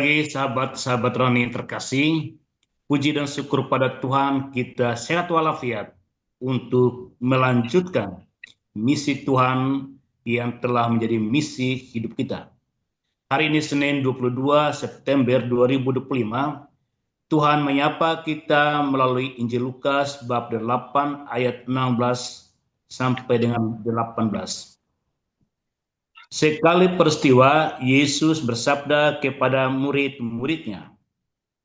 pagi sahabat-sahabat Roni yang terkasih. Puji dan syukur pada Tuhan kita sehat walafiat untuk melanjutkan misi Tuhan yang telah menjadi misi hidup kita. Hari ini Senin 22 September 2025, Tuhan menyapa kita melalui Injil Lukas bab 8 ayat 16 sampai dengan 18. Sekali peristiwa, Yesus bersabda kepada murid-muridnya,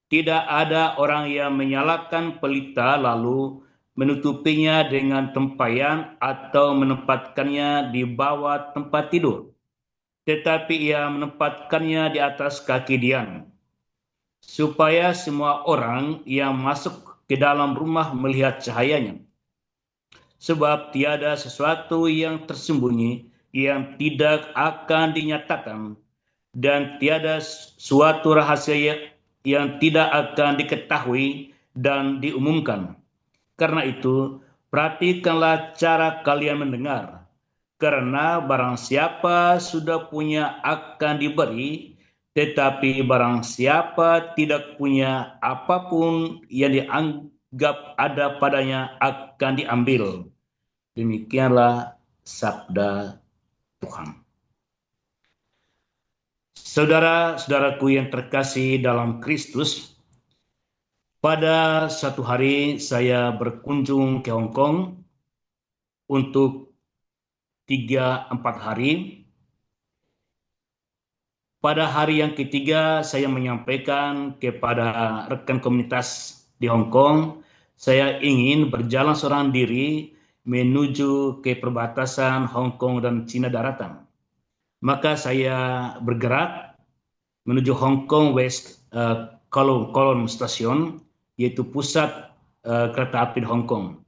"Tidak ada orang yang menyalakan pelita lalu menutupinya dengan tempayan atau menempatkannya di bawah tempat tidur, tetapi ia menempatkannya di atas kaki Dian, supaya semua orang yang masuk ke dalam rumah melihat cahayanya. Sebab tiada sesuatu yang tersembunyi yang tidak akan dinyatakan, dan tiada suatu rahasia yang tidak akan diketahui dan diumumkan. Karena itu, perhatikanlah cara kalian mendengar, karena barang siapa sudah punya akan diberi, tetapi barang siapa tidak punya, apapun yang dianggap ada padanya akan diambil." Demikianlah sabda Tuhan. Saudara-saudaraku yang terkasih dalam Kristus, pada satu hari saya berkunjung ke Hong Kong untuk 3-4 hari. Pada hari yang ketiga saya menyampaikan kepada rekan komunitas di Hong Kong, saya ingin berjalan seorang diri menuju ke perbatasan Hong Kong dan Cina daratan. Maka saya bergerak menuju Hong Kong West Kowloon Station, yaitu pusat kereta api di Hong Kong.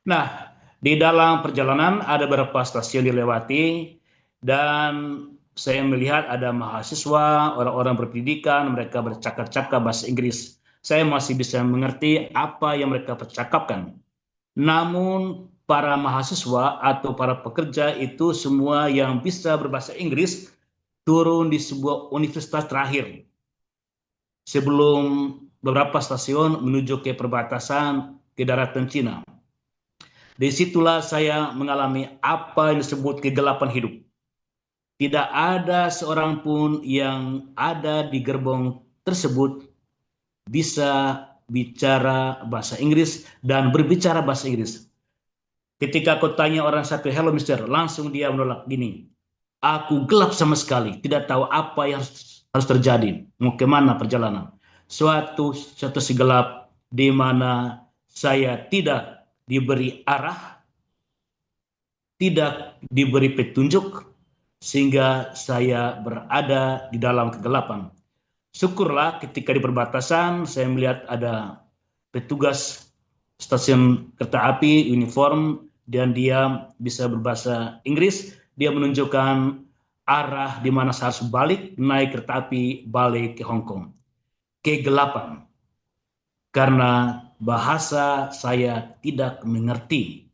Nah, di dalam perjalanan ada beberapa stasiun dilewati dan saya melihat ada mahasiswa, orang-orang berpendidikan, mereka bercakap-cakap bahasa Inggris. Saya masih bisa mengerti apa yang mereka percakapkan. Namun para mahasiswa atau para pekerja itu semua yang bisa berbahasa Inggris turun di sebuah universitas terakhir sebelum beberapa stasiun menuju ke perbatasan ke daratan Cina. Disitulah saya mengalami apa yang disebut kegelapan hidup. Tidak ada seorang pun yang ada di gerbong tersebut bisa bicara bahasa Inggris dan berbicara bahasa Inggris. Ketika aku tanya orang satu, "Hello mister," langsung dia menolak gini, "Aku gelap sama sekali, tidak tahu apa yang harus terjadi, mau kemana perjalanan." Suatu gelap di mana saya tidak diberi arah, tidak diberi petunjuk, sehingga saya berada di dalam kegelapan. Syukurlah ketika di perbatasan saya melihat ada petugas stasiun kereta api uniform dan dia bisa berbahasa Inggris. Dia menunjukkan arah di mana saya harus balik, naik kereta api balik ke Hong Kong. Kegelapan karena bahasa saya tidak mengerti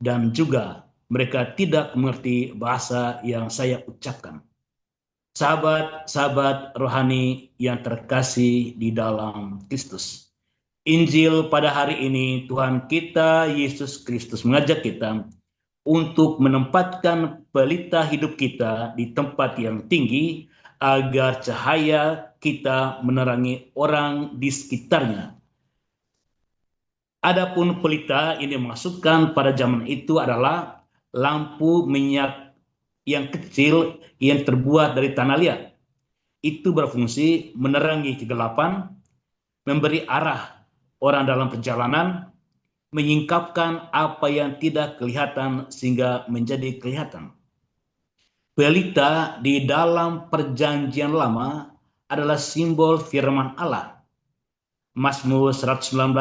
dan juga mereka tidak mengerti bahasa yang saya ucapkan. Sahabat-sahabat rohani yang terkasih di dalam Kristus, Injil pada hari ini Tuhan kita Yesus Kristus mengajak kita untuk menempatkan pelita hidup kita di tempat yang tinggi agar cahaya kita menerangi orang di sekitarnya. Adapun pelita ini dimaksudkan pada zaman itu adalah lampu minyak yang kecil yang terbuat dari tanah liat. Itu berfungsi menerangi kegelapan, memberi arah orang dalam perjalanan, menyingkapkan apa yang tidak kelihatan sehingga menjadi kelihatan. Pelita di dalam perjanjian lama adalah simbol firman Allah. Mazmur 119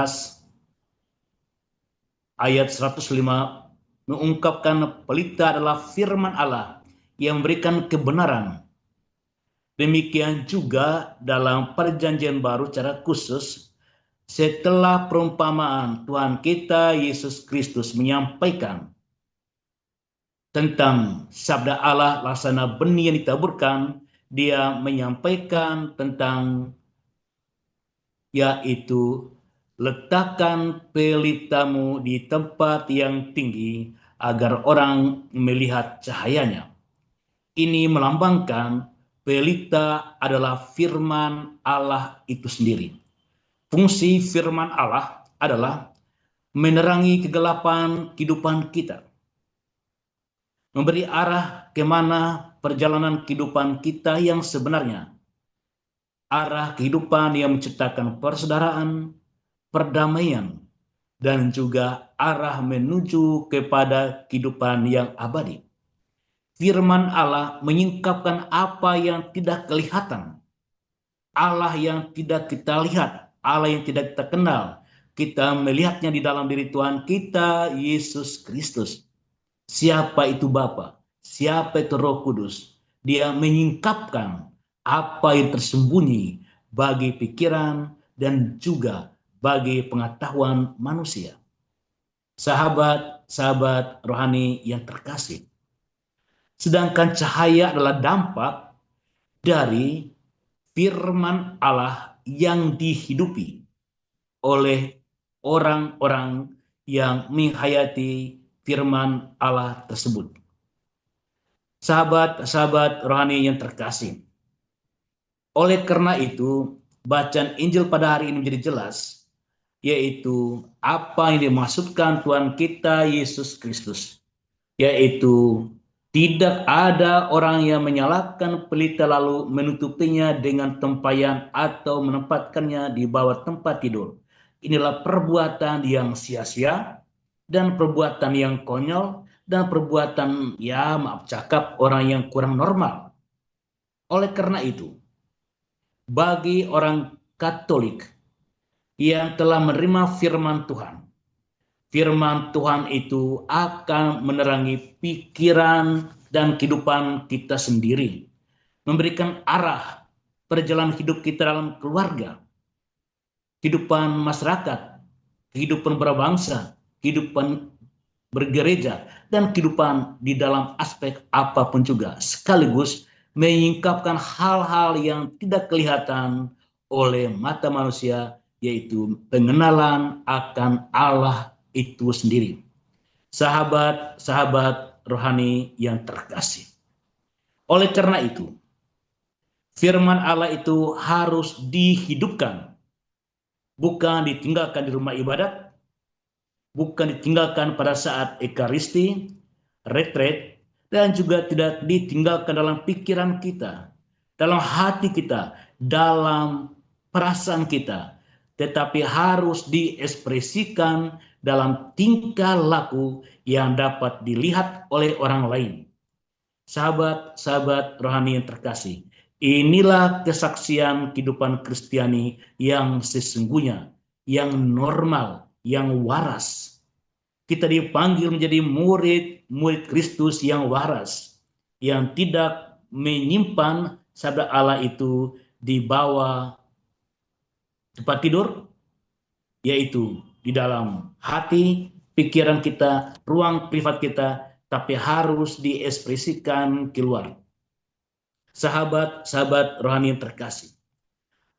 ayat 105 mengungkapkan pelita adalah firman Allah yang memberikan kebenaran. Demikian juga dalam perjanjian baru secara khusus setelah perumpamaan Tuhan kita Yesus Kristus menyampaikan tentang sabda Allah laksana benih yang ditaburkan dia menyampaikan tentang yaitu letakkan pelitamu di tempat yang tinggi agar orang melihat cahayanya. Ini melambangkan pelita adalah firman Allah itu sendiri. Fungsi firman Allah adalah menerangi kegelapan kehidupan kita, memberi arah kemana perjalanan kehidupan kita yang sebenarnya, arah kehidupan yang menciptakan persaudaraan, perdamaian, dan juga arah menuju kepada kehidupan yang abadi. Firman Allah menyingkapkan apa yang tidak kelihatan, Allah yang tidak kita lihat, Allah yang tidak kita kenal. Kita melihatnya di dalam diri Tuhan kita, Yesus Kristus. Siapa itu Bapa? Siapa itu Roh Kudus? Dia menyingkapkan apa yang tersembunyi bagi pikiran dan juga bagi pengetahuan manusia. Sahabat-sahabat rohani yang terkasih, sedangkan cahaya adalah dampak dari firman Allah yang dihidupi oleh orang-orang yang menghayati firman Allah tersebut. Sahabat-sahabat rohani yang terkasih, oleh karena itu bacaan Injil pada hari ini menjadi jelas, yaitu apa yang dimaksudkan Tuhan kita Yesus Kristus, yaitu tidak ada orang yang menyalakan pelita lalu menutupinya dengan tempayan atau menempatkannya di bawah tempat tidur. Inilah perbuatan yang sia-sia dan perbuatan yang konyol dan perbuatan maaf cakap orang yang kurang normal. Oleh karena itu, bagi orang Katolik yang telah menerima firman Tuhan itu akan menerangi pikiran dan kehidupan kita sendiri, memberikan arah perjalanan hidup kita dalam keluarga, kehidupan masyarakat, kehidupan berbangsa, kehidupan bergereja, dan kehidupan di dalam aspek apapun juga, sekaligus menyingkapkan hal-hal yang tidak kelihatan oleh mata manusia, yaitu pengenalan akan Allah itu sendiri. Sahabat-sahabat rohani yang terkasih, oleh karena itu firman Allah itu harus dihidupkan, bukan ditinggalkan di rumah ibadat, bukan ditinggalkan pada saat ekaristi, retret, dan juga tidak ditinggalkan dalam pikiran kita, dalam hati kita, dalam perasaan kita, tetapi harus diekspresikan dalam tingkah laku yang dapat dilihat oleh orang lain. Sahabat-sahabat rohani yang terkasih, inilah kesaksian kehidupan Kristiani yang sesungguhnya, yang normal, yang waras. Kita dipanggil menjadi murid Kristus yang waras, yang tidak menyimpan sabda Allah itu di bawah tempat tidur, yaitu di dalam hati, pikiran kita, ruang privat kita, tapi harus diekspresikan keluar. Sahabat-sahabat rohani yang terkasih,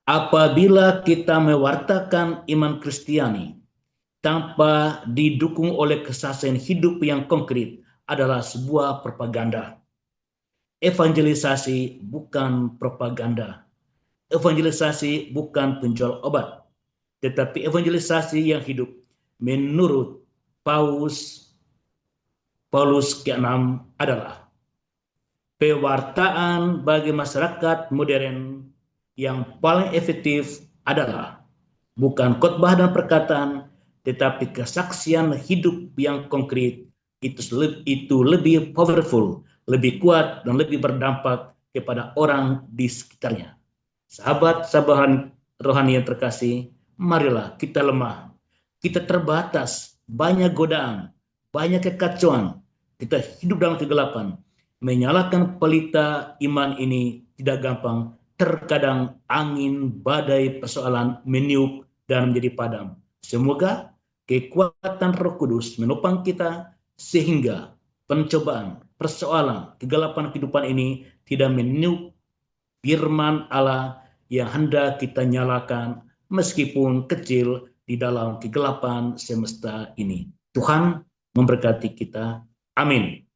apabila kita mewartakan iman Kristiani tanpa didukung oleh kesaksian hidup yang konkret, adalah sebuah propaganda. Evangelisasi bukan propaganda. Evangelisasi bukan penjual obat, tetapi evangelisasi yang hidup menurut Paulus ke-6 adalah pewartaan bagi masyarakat modern. Yang paling efektif adalah bukan khotbah dan perkataan, tetapi kesaksian hidup yang konkret. Itu lebih powerful, lebih kuat, dan lebih berdampak kepada orang di sekitarnya. Sahabat-sahabat rohani yang terkasih, marilah kita lemah, kita terbatas, banyak godaan, banyak kekacauan, kita hidup dalam kegelapan. Menyalakan pelita iman ini tidak gampang. Terkadang angin badai persoalan meniup dan menjadi padam. Semoga kekuatan Roh Kudus menopang kita sehingga pencobaan, persoalan, kegelapan kehidupan ini tidak meniup firman Allah yang hendak kita nyalakan meskipun kecil di dalam kegelapan semesta ini. Tuhan memberkati kita. Amin.